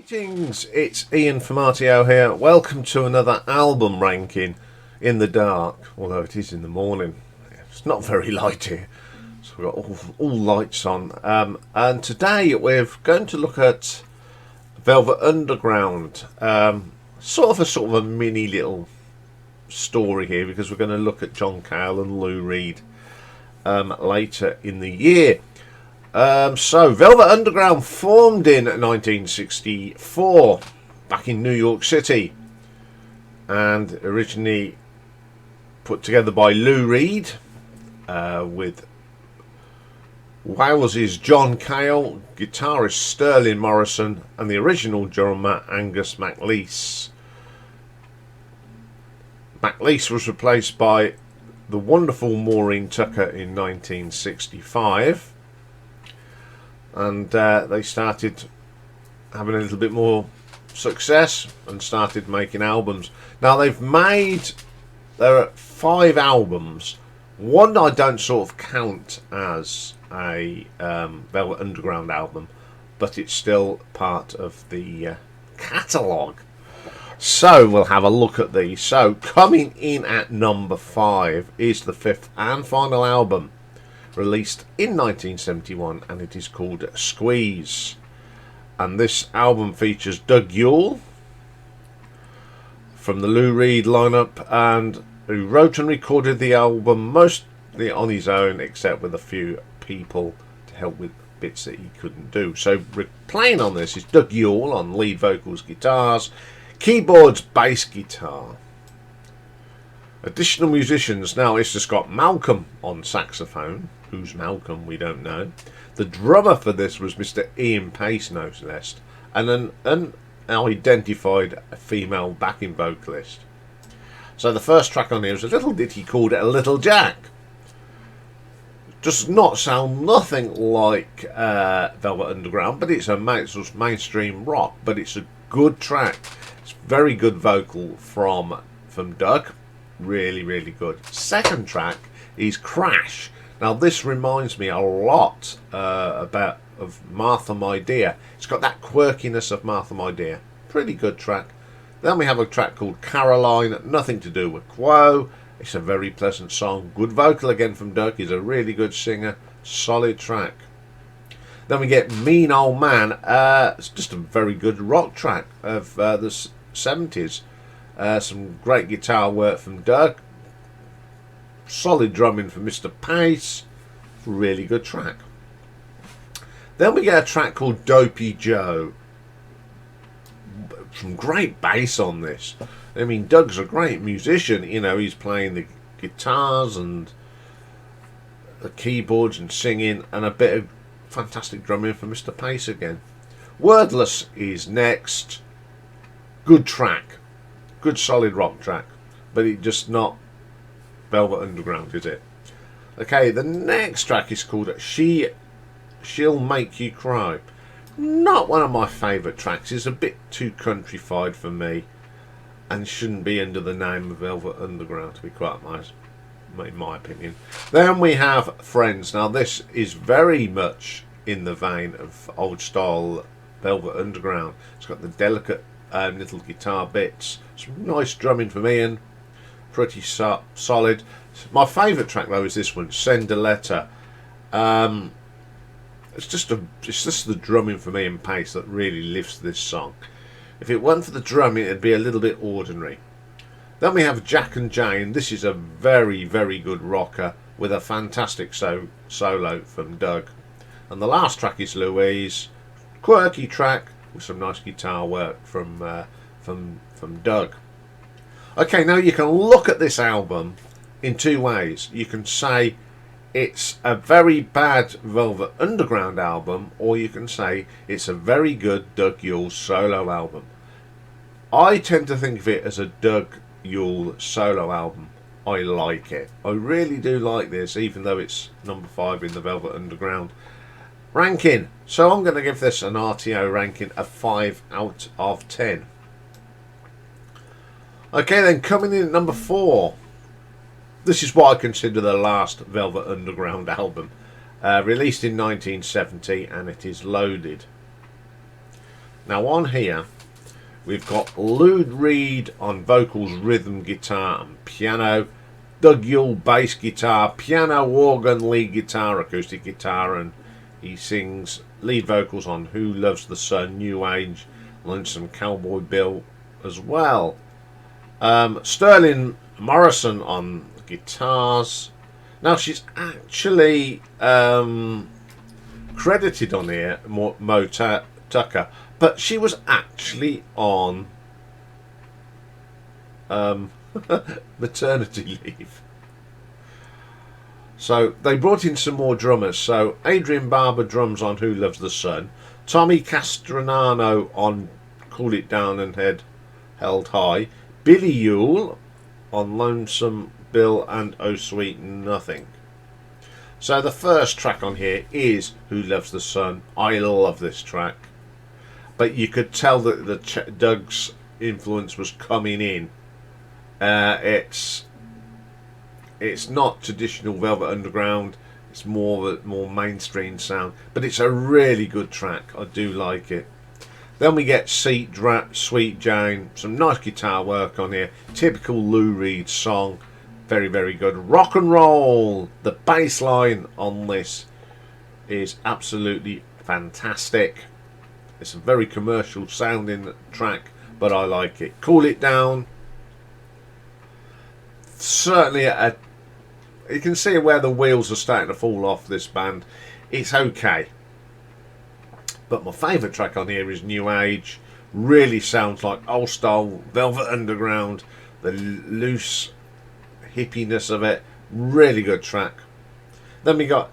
Greetings, it's Iain from RTO here. Welcome to another album ranking in the dark, although it is in the morning. It's not very light here, so we've got all lights on. And today we're going to look at Velvet Underground. Sort of a mini little story here, because we're going to look at John Cale and Lou Reed later in the year. So Velvet Underground formed in 1964 back in New York City, and originally put together by Lou Reed with Wales's John Cale, guitarist Sterling Morrison, and the original drummer Angus MacLeese. MacLeese was replaced by the wonderful Maureen Tucker in 1965. And they started having a little bit more success and started making albums. Now there are 5 albums. One I don't sort of count as a Velvet Underground album, but it's still part of the catalogue. So we'll have a look at these. So coming in at number 5 is the 5th and final album, released in 1971, and it is called Squeeze. And this album features Doug Yule from the Lou Reed lineup, and who wrote and recorded the album mostly on his own, except with a few people to help with bits that he couldn't do. So playing on this is Doug Yule on lead vocals, guitars, keyboards, bass guitar. Additional musicians, now it's just got Malcolm on saxophone. Who's Malcolm? We don't know. The drummer for this was Mr. Iain Pace, no less, and an unidentified female backing vocalist. So the first track on here is a little ditty called A Little Jack. Does not sound nothing like Velvet Underground, but it's mainstream rock, but it's a good track. It's very good vocal from Doug. Really, really good. Second track is Crash. Now this reminds me a lot of Martha My Dear. It's got that quirkiness of Martha My Dear. Pretty good track. Then we have a track called Caroline. Nothing to do with Quo. It's a very pleasant song. Good vocal again from Doug. He's a really good singer. Solid track. Then we get Mean Old Man. It's just a very good rock track of the 70s. Some great guitar work from Doug. Solid drumming from Mr. Pace. Really good track. Then we get a track called Dopey Joe. Some great bass on this. I mean, Doug's a great musician. You know, he's playing the guitars and the keyboards and singing, and a bit of fantastic drumming from Mr. Pace again. Wordless is next. Good track. Good solid rock track. But it's just not Velvet Underground, is it? Okay, the next track is called She'll Make You Cry. Not one of my favourite tracks. It's a bit too countrified for me, and shouldn't be under the name of Velvet Underground, to be quite honest, in my opinion. Then we have Friends. Now this is very much in the vein of old style Velvet Underground. It's got the delicate little guitar bits, some nice drumming from Iain. Pretty solid. My favourite track though is this one, Send a Letter. It's just the drumming from Iain Pace that really lifts this song. If it weren't for the drumming, it'd be a little bit ordinary. Then we have Jack and Jane. This is a very, very good rocker with a fantastic solo from Doug. And the last track is Louise. Quirky track with some nice guitar work from Doug. Okay, now you can look at this album in 2 ways. You can say it's a very bad Velvet Underground album, or you can say it's a very good Doug Yule solo album. I tend to think of it as a Doug Yule solo album. I like it. I really do like this, even though it's number 5 in the Velvet Underground ranking. So I'm going to give this an RTO ranking of 5 out of 10. Okay, then coming in at number 4. This is what I consider the last Velvet Underground album. Released in 1970, and it is Loaded. Now on here, we've got Lou Reed on vocals, rhythm, guitar and piano. Doug Yule, bass guitar, piano, organ, lead guitar, acoustic guitar, and he sings lead vocals on Who Loves the Sun, New Age, Lonesome Cowboy Bill as well. Sterling Morrison on guitars. Now she's actually credited on here, Mo Tucker, but she was actually on maternity leave. So they brought in some more drummers. So Adrian Barber drums on Who Loves the Sun, Tommy Castronano on Cool It Down and Held High, Billy Yule on Lonesome Bill and Oh Sweet Nothing. So the first track on here is Who Loves the Sun. I love this track, but you could tell that the Doug's influence was coming in. It's not traditional Velvet Underground. It's more mainstream sound, but it's a really good track. I do like it. Then we get Sweet Jane, some nice guitar work on here. Typical Lou Reed song, very very good. Rock and roll. The bass line on this is absolutely fantastic. It's a very commercial sounding track, but I like it. Cool It Down. Certainly you can see where the wheels are starting to fall off this band. It's okay, but my favourite track on here is New Age. Really sounds like old style Velvet Underground. The loose hippiness of it, really good track. Then we got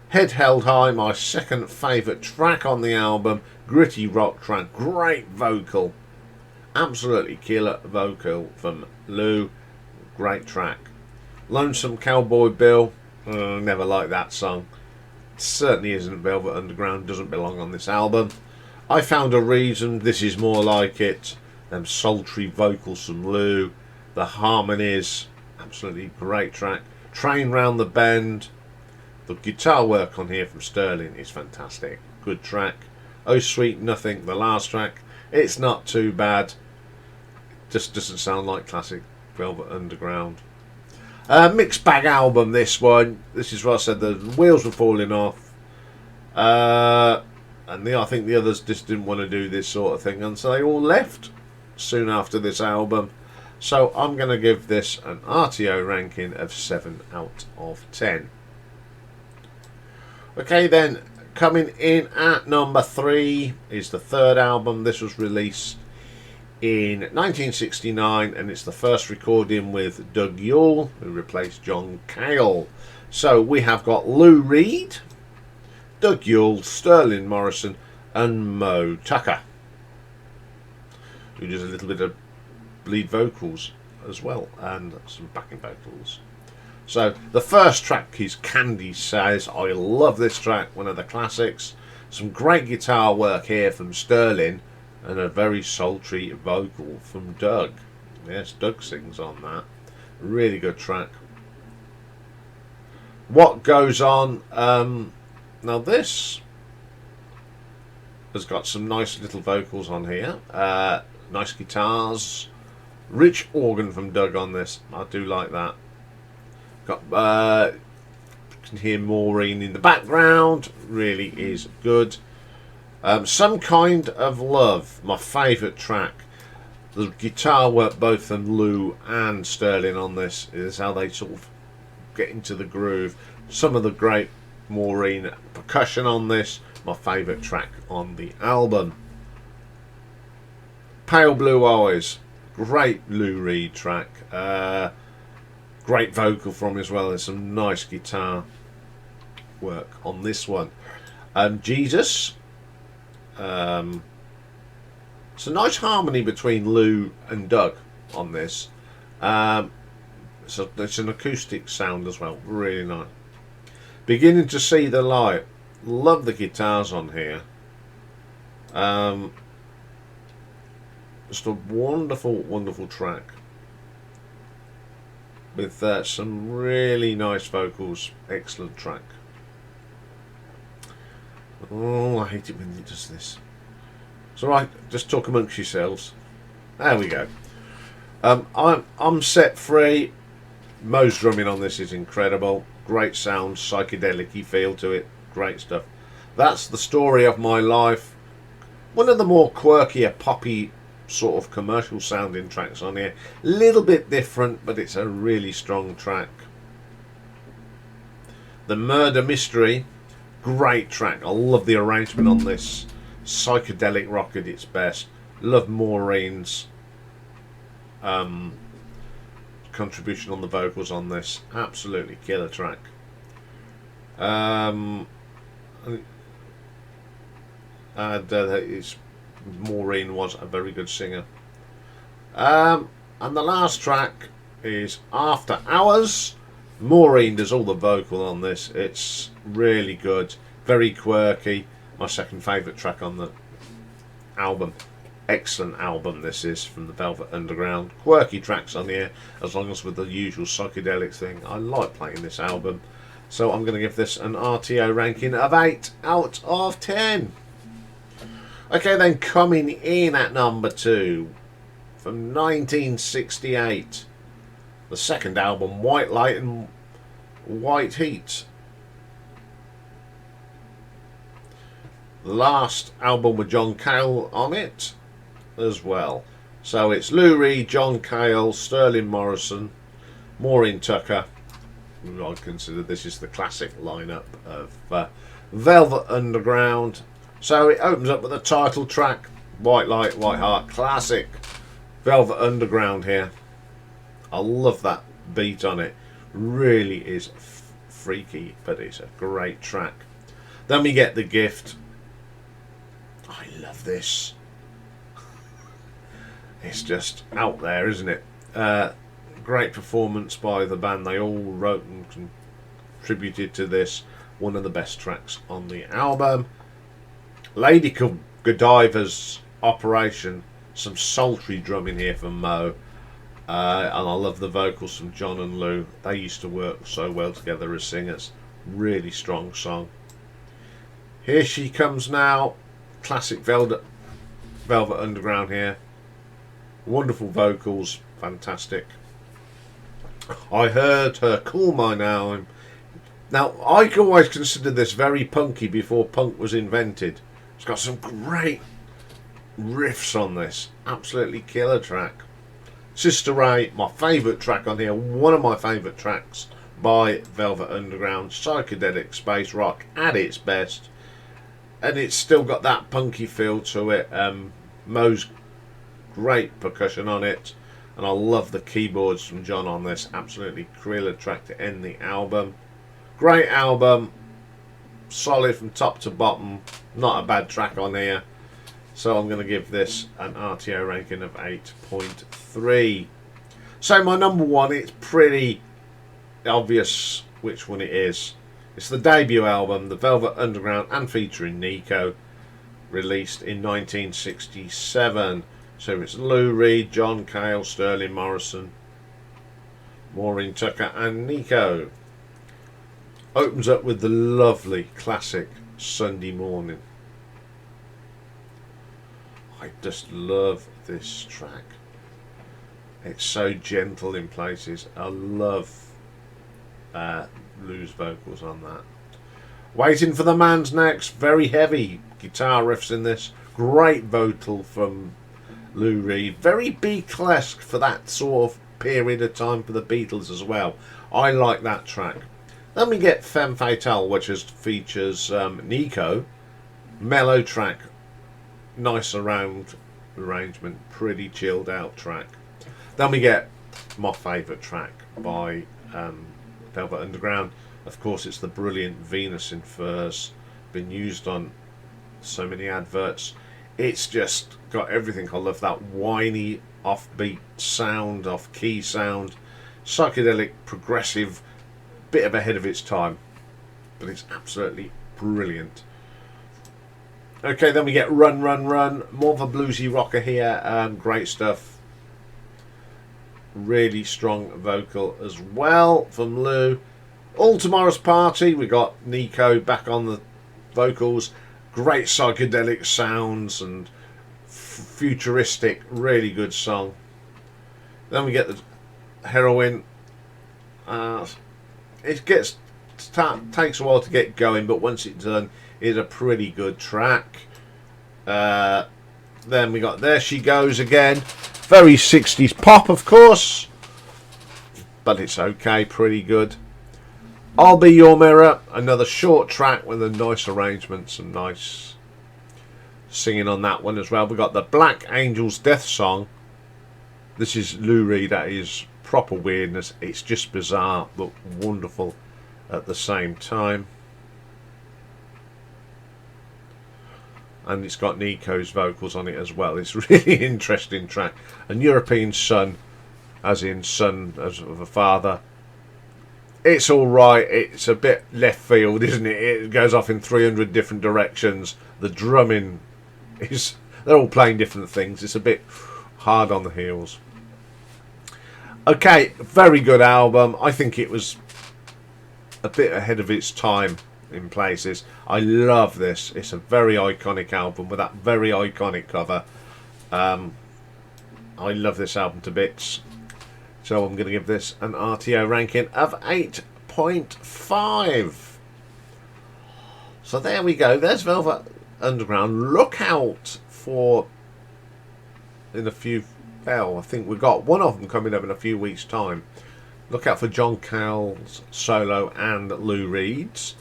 Head Held High, my second favourite track on the album. Gritty rock track, great vocal, absolutely killer vocal from Lou. Great track. Lonesome Cowboy Bill, never liked that song. Certainly isn't Velvet Underground, doesn't belong on this album. I Found a Reason, this is more like it. Them sultry vocals from Lou, the harmonies, absolutely great track. Train Round the Bend, the guitar work on here from Sterling is fantastic, good track. Oh Sweet Nothing, the last track, it's not too bad, just doesn't sound like classic Velvet Underground. Mixed bag album, this one. This is what I said, the wheels were falling off, and I think the others just didn't want to do this sort of thing, and so they all left soon after this album. So I'm going to give this an RTO ranking of 7 out of 10. Okay then, coming in at number 3 is the third album. This was released in 1969, and it's the first recording with Doug Yule, who replaced John Cale. So we have got Lou Reed, Doug Yule, Sterling Morrison and Mo Tucker, who does a little bit of lead vocals as well and some backing vocals. So the first track is Candy Says. I love this track, one of the classics. Some great guitar work here from Sterling and a very sultry vocal from Doug. Yes, Doug sings on that. Really good track. What Goes On. Now this has got some nice little vocals on here. Nice guitars. Rich organ from Doug on this. I do like that. Got you can hear Maureen in the background. Really is good. Some Kind of Love, my favourite track. The guitar work both from Lou and Sterling on this is how they sort of get into the groove. Some of the great Maureen percussion on this, my favourite track on the album. Pale Blue Eyes, great Lou Reed track. Great vocal from him as well. There's some nice guitar work on this one. Jesus. It's a nice harmony between Lou and Doug on this. So it's an acoustic sound as well, really nice. Beginning to See the Light, love the guitars on here. Just a wonderful, wonderful track with some really nice vocals. Excellent track. Oh, I hate it when it does this. It's alright, just talk amongst yourselves. There we go. I'm set free. Mo's drumming on this is incredible. Great sound, psychedelic-y feel to it. Great stuff. That's the story of my life. One of the more quirkier, poppy, sort of commercial sounding tracks on here. Little bit different, but it's a really strong track. The Murder Mystery, great track. I love the arrangement on this. Psychedelic rock at its best. Love Maureen's contribution on the vocals on this. Absolutely killer track. Maureen was a very good singer. And the last track is After Hours. Maureen does all the vocal on this. It's really good, very quirky. My second favourite track on the album. Excellent album this is from the Velvet Underground. Quirky tracks on here, as long as with the usual psychedelics thing. I like playing this album, so I'm going to give this an RTO ranking of 8 out of 10. Okay, then coming in at number 2 from 1968, the second album, White Light and White Heat. The last album with John Cale on it as well. So it's Lou Reed, John Cale, Sterling Morrison, Maureen Tucker. I'd consider this is the classic lineup of Velvet Underground. So it opens up with the title track, White Light, White Heart, classic Velvet Underground here. I love that beat on it. Really is freaky, but it's a great track. Then we get The Gift. I love this. It's just out there, isn't it? Great performance by the band. They all wrote and contributed to this. One of the best tracks on the album. Lady Godiva's Operation. Some sultry drumming here from Mo. And I love the vocals from John and Lou. They used to work so well together as singers. Really strong song. Here She Comes Now. Classic Velvet Underground here. Wonderful vocals. Fantastic. I Heard Her Call My Name. Now, I always considered this very punky before punk was invented. It's got some great riffs on this. Absolutely killer track. Sister Ray, my favourite track on here. One of my favourite tracks by Velvet Underground. Psychedelic space rock at its best. And it's still got that punky feel to it. Mo's great percussion on it. And I love the keyboards from John on this. Absolutely killer track to end the album. Great album. Solid from top to bottom. Not a bad track on here. So I'm going to give this an RTO ranking of 8.3. So my number one, it's pretty obvious which one it is. It's the debut album, The Velvet Underground, and featuring Nico, released in 1967. So it's Lou Reed, John Cale, Sterling Morrison, Maureen Tucker and Nico. Opens up with the lovely classic Sunday Morning. I just love this track. It's so gentle in places. I love Lou's vocals on that. Waiting for the Man's next. Very heavy guitar riffs in this. Great vocal from Lou Reed. Very Beatlesque for that sort of period of time for the Beatles as well. I like that track. Then we get Femme Fatale, which features Nico. Mellow track. Nice around arrangement. Pretty chilled out track. Then we get my favourite track by Velvet Underground. Of course, it's the brilliant Venus in Furs. Been used on so many adverts. It's just got everything. I love that whiny, offbeat sound, off-key sound. Psychedelic, progressive, bit of ahead of its time. But it's absolutely brilliant. Okay, then we get Run, Run, Run. More of a bluesy rocker here. Great stuff. Really strong vocal as well from Lou. All Tomorrow's Party. We got Nico back on the vocals. Great psychedelic sounds and futuristic, really good song. Then we get the Heroine. It takes a while to get going, but once it's done, it's a pretty good track. Then we got There She Goes Again. Very 60s pop, of course, but it's okay, pretty good. I'll Be Your Mirror, another short track with a nice arrangement, some nice singing on that one as well. We got the Black Angels Death Song. This is Lou Reed. That is proper weirdness. It's just bizarre but wonderful at the same time. And it's got Nico's vocals on it as well. It's a really interesting track. And European Son, as in son as of a father. It's alright. It's a bit left field, isn't it? It goes off in 300 different directions. The drumming is... They're all playing different things. It's a bit hard on the heels. Okay, very good album. I think it was a bit ahead of its time in places. I love this. It's a very iconic album with that very iconic cover. I love this album to bits. So I'm going to give this an RTO ranking of 8.5. So there we go. There's Velvet Underground. Look out for in a few... Well, I think we've got one of them coming up in a few weeks' time. Look out for John Cale's solo and Lou Reed's.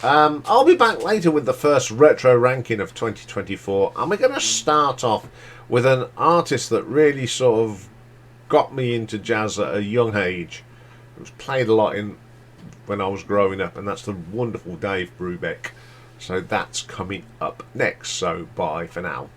I'll be back later with the first retro ranking of 2024, and we're going to start off with an artist that really sort of got me into jazz at a young age. It was played a lot in when I was growing up, and that's the wonderful Dave Brubeck. So that's coming up next. So bye for now.